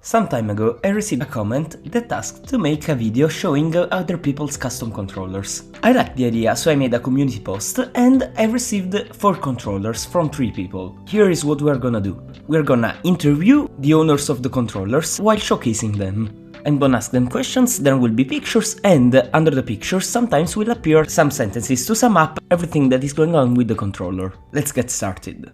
Some time ago I received a comment that asked to make a video showing other people's custom controllers. I liked the idea, so I made a community post and I received 4 controllers from 3 people. Here is what we're gonna do. We're gonna interview the owners of the controllers while showcasing them. I'm gonna ask them questions, there will be pictures, and under the pictures sometimes will appear some sentences to sum up everything that is going on with the controller. Let's get started.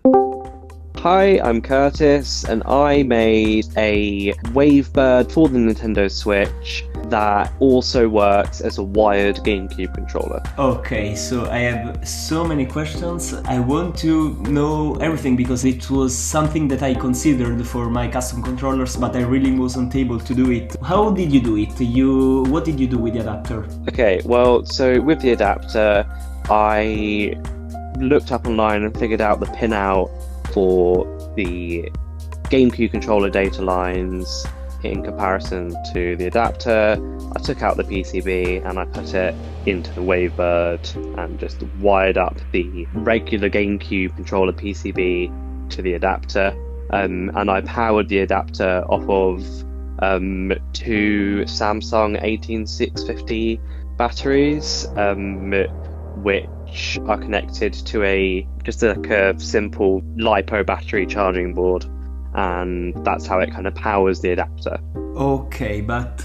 Hi, I'm Curtis, and I made a Wavebird for the Nintendo Switch that also works as a wired GameCube controller. Okay, so I have so many questions. I want to know everything because it was something that I considered for my custom controllers, but I really wasn't able to do it. How did you do it? What did you do with the adapter? Okay, well, so with the adapter, I looked up online and figured out the pinout for the GameCube controller data lines in comparison to the adapter. I took out the PCB and I put it into the Wavebird and just wired up the regular GameCube controller PCB to the adapter. And I powered the adapter off of 2 Samsung 18650 batteries, which are connected to just like a simple LiPo battery charging board, and that's how it kind of powers the adapter. Okay, but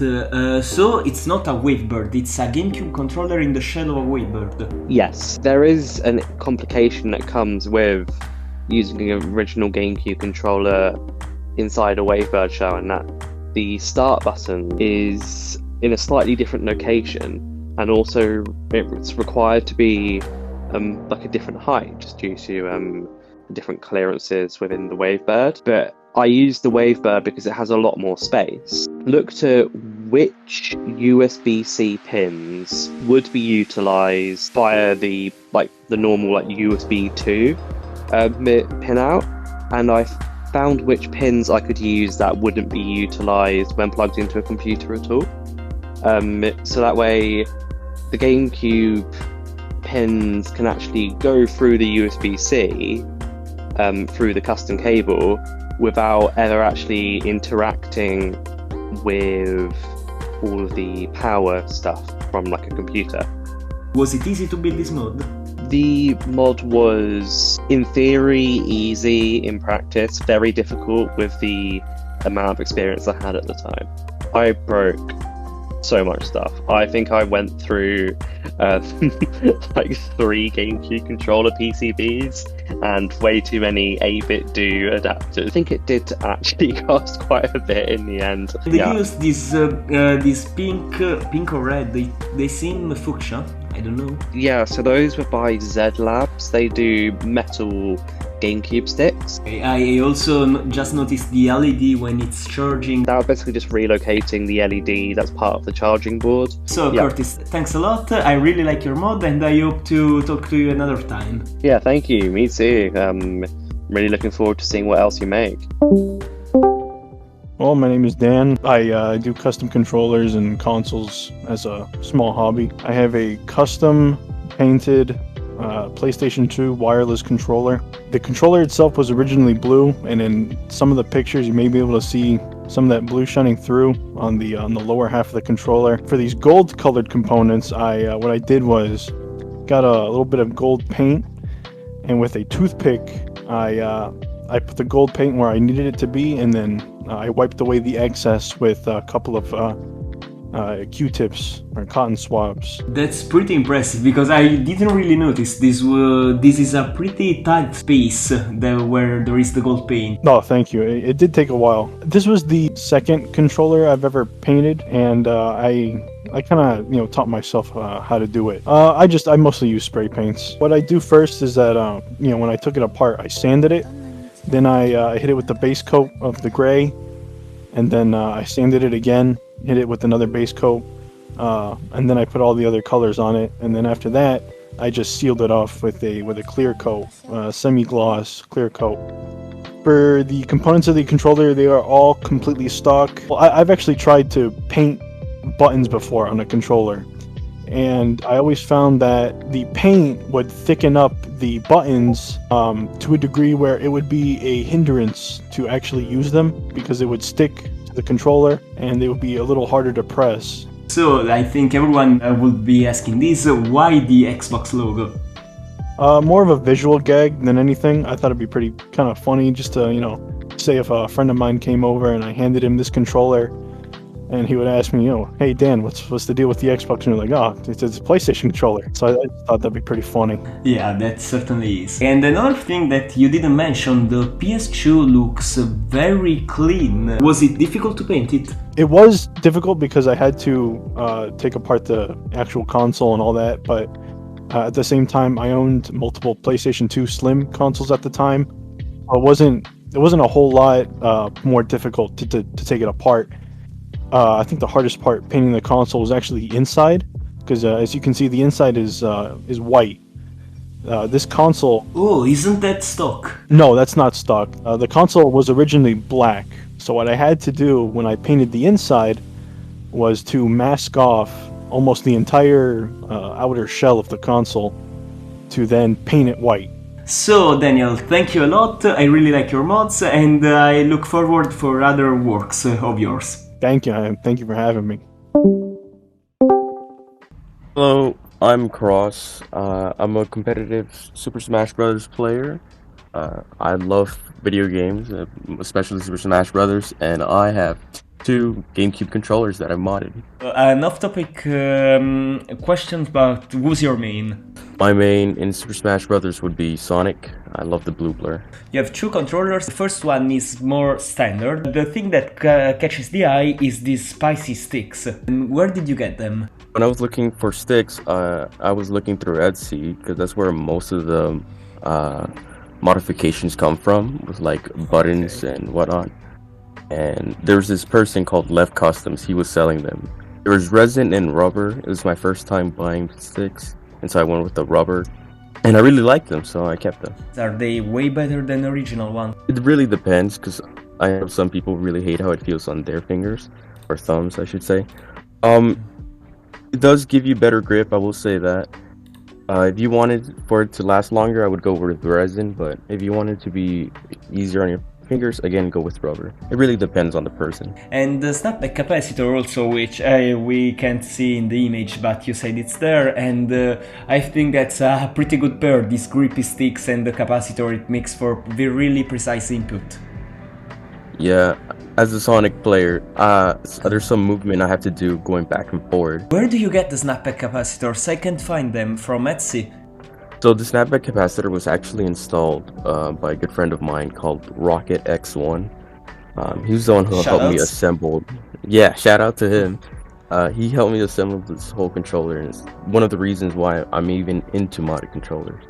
so it's not a Wavebird, it's a GameCube controller in the shell of a Wavebird. Yes, there is a complication that comes with using an original GameCube controller inside a Wavebird shell, and that the start button is in a slightly different location, and also it's required to be like a different height just due to different clearances within the Wavebird. But I used the Wavebird because it has a lot more space. Looked at which USB-C pins would be utilized via the normal USB 2 pinout, and I found which pins I could use that wouldn't be utilized when plugged into a computer at all. So that way the GameCube pins can actually go through the USB-C through the custom cable without ever actually interacting with all of the power stuff from like a computer. Was it easy to build this mod? The mod was, in theory, easy. In practice, very difficult with the amount of experience I had at the time. I broke so much stuff. I think I went through like 3 GameCube controller PCBs and way too many 8-bit do adapters. I think it did actually cost quite a bit in the end. They used this pink or red. They seem fuchsia. I don't know. Yeah, so those were by Z Labs. They do metal GameCube sticks. I also just noticed the LED when it's charging. That was basically just relocating the LED that's part of the charging board. So yeah. Curtis, thanks a lot. I really like your mod and I hope to talk to you another time. Yeah, thank you. Me too. Really looking forward to seeing what else you make. Well, my name is Dan. I do custom controllers and consoles as a small hobby. I have a custom painted PlayStation 2 wireless controller. The controller itself was originally blue, and in some of the pictures you may be able to see some of that blue shining through on the lower half of the controller. For these gold colored components, what I did was got a little bit of gold paint, and with a toothpick I put the gold paint where I needed it to be, and then I wiped away the excess with a couple of Q-tips or cotton swabs. That's pretty impressive because I didn't really notice this. This is a pretty tight space where there is the gold paint. No, thank you. It did take a while. This was the second controller I've ever painted, and I kind of taught myself how to do it. I mostly use spray paints. What I do first is that when I took it apart, I sanded it. Then I hit it with the base coat of the gray, and then I sanded it again, hit it with another base coat, and then I put all the other colors on it. And then after that, I just sealed it off with a clear coat, semi-gloss clear coat. For the components of the controller, they are all completely stock. Well, I've actually tried to paint buttons before on a controller, and I always found that the paint would thicken up the buttons to a degree where it would be a hindrance to actually use them, because it would stick to the controller, and they would be a little harder to press. So I think everyone would be asking this, why the Xbox logo? More of a visual gag than anything. I thought it'd be pretty kind of funny just to, you know, say if a friend of mine came over and I handed him this controller, and he would ask me, you know, hey Dan, what's the deal with the Xbox? And you're like, oh, it's a PlayStation controller. So I thought that'd be pretty funny. Yeah, that certainly is. And another thing that you didn't mention, the PS2 looks very clean. Was it difficult to paint it? It was difficult because I had to take apart the actual console and all that, but at the same time, I owned multiple PlayStation 2 Slim consoles at the time. It wasn't a whole lot more difficult to take it apart. I think the hardest part painting the console was actually the inside, because as you can see, the inside is white. This console... Oh, isn't that stock? No, that's not stock. The console was originally black, so what I had to do when I painted the inside was to mask off almost the entire outer shell of the console to then paint it white. So Daniel, thank you a lot, I really like your mods, and I look forward for other works of yours. Thank you, and thank you for having me. Hello, I'm Cross. I'm a competitive Super Smash Bros. Player. I love video games, especially Super Smash Bros. And I have 2 GameCube controllers that I've modded. An off-topic question about who's your main? My main in Super Smash Bros. Would be Sonic. I love the blue blur. You have 2 controllers. The first one is more standard. The thing that catches the eye is these spicy sticks. And where did you get them? When I was looking for sticks, I was looking through Etsy because that's where most of the modifications come from, with like buttons and whatnot. And there's this person called Left Customs. He was selling them. There was resin and rubber. It was my first time buying sticks, and so I went with the rubber. And I really liked them, so I kept them. Are they way better than the original one? It really depends, because I know some people really hate how it feels on their fingers, or thumbs, I should say. It does give you better grip, I will say that. If you wanted for it to last longer, I would go with resin, but if you wanted to be easier on your fingers, again, go with rubber. It really depends on the person. And the snapback capacitor also, which we can't see in the image, but you said it's there, and I think that's a pretty good pair, these grippy sticks and the capacitor. It makes for really precise input. Yeah, as a Sonic player, there's some movement I have to do going back and forward. Where do you get the snapback capacitors? I can't find them. From Etsy? So the snapback capacitor was actually installed by a good friend of mine called Rocket X1. He was the one who helped me assemble. Yeah, shout out to him. He helped me assemble this whole controller, and it's one of the reasons why I'm even into modded controllers.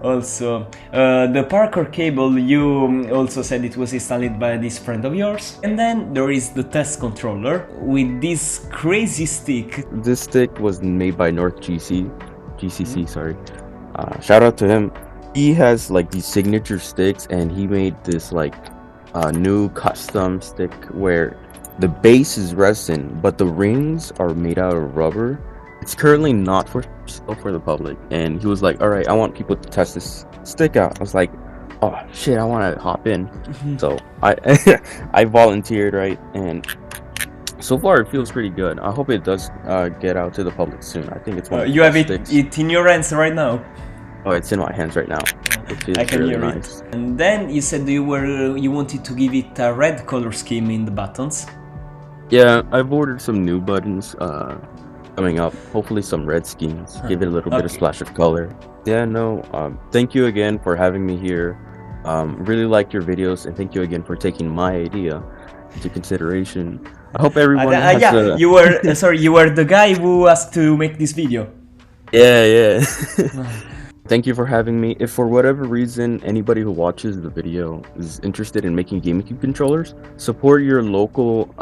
Also, the Parker cable, you also said it was installed by this friend of yours. And then there is the test controller with this crazy stick. This stick was made by North GCC, sorry. Shout out to him. He has like these signature sticks, and he made this like new custom stick where the base is resin, but the rings are made out of rubber. It's currently not for sale for the public, and he was like, all right, I want people to test this stick out. I was like, oh shit, I want to hop in. So I volunteered, right? And so far it feels pretty good. I hope it does get out to the public soon. I think it's one of the you have sticks. it in your hands right now? Oh, it's in my hands right now. It feels I can really hear nice. it. And then you said you wanted to give it a red color scheme in the buttons. Yeah, I've ordered some new buttons coming up. Hopefully some red schemes. Give it a little bit of splash of color. Yeah, no, thank you again for having me here. Really like your videos, and thank you again for taking my idea into consideration. I hope everyone has yeah, you were sorry, you were the guy who asked to make this video. Yeah. Thank you for having me. If for whatever reason anybody who watches the video is interested in making GameCube controllers, support your local.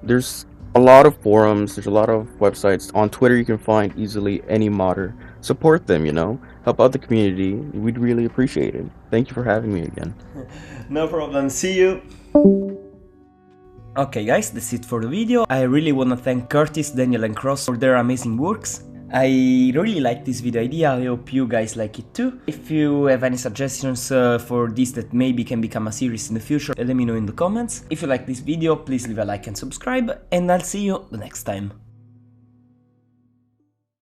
There's a lot of forums, there's a lot of websites. On Twitter you can find easily any modder. Support them, you know? Help out the community. We'd really appreciate it. Thank you for having me again. No problem, see you! Okay guys, that's it for the video. I really wanna thank Curtis, Daniel and Cross for their amazing works. I really like this video idea, I hope you guys like it too. If you have any suggestions for this that maybe can become a series in the future, let me know in the comments. If you like this video, please leave a like and subscribe, and I'll see you the next time.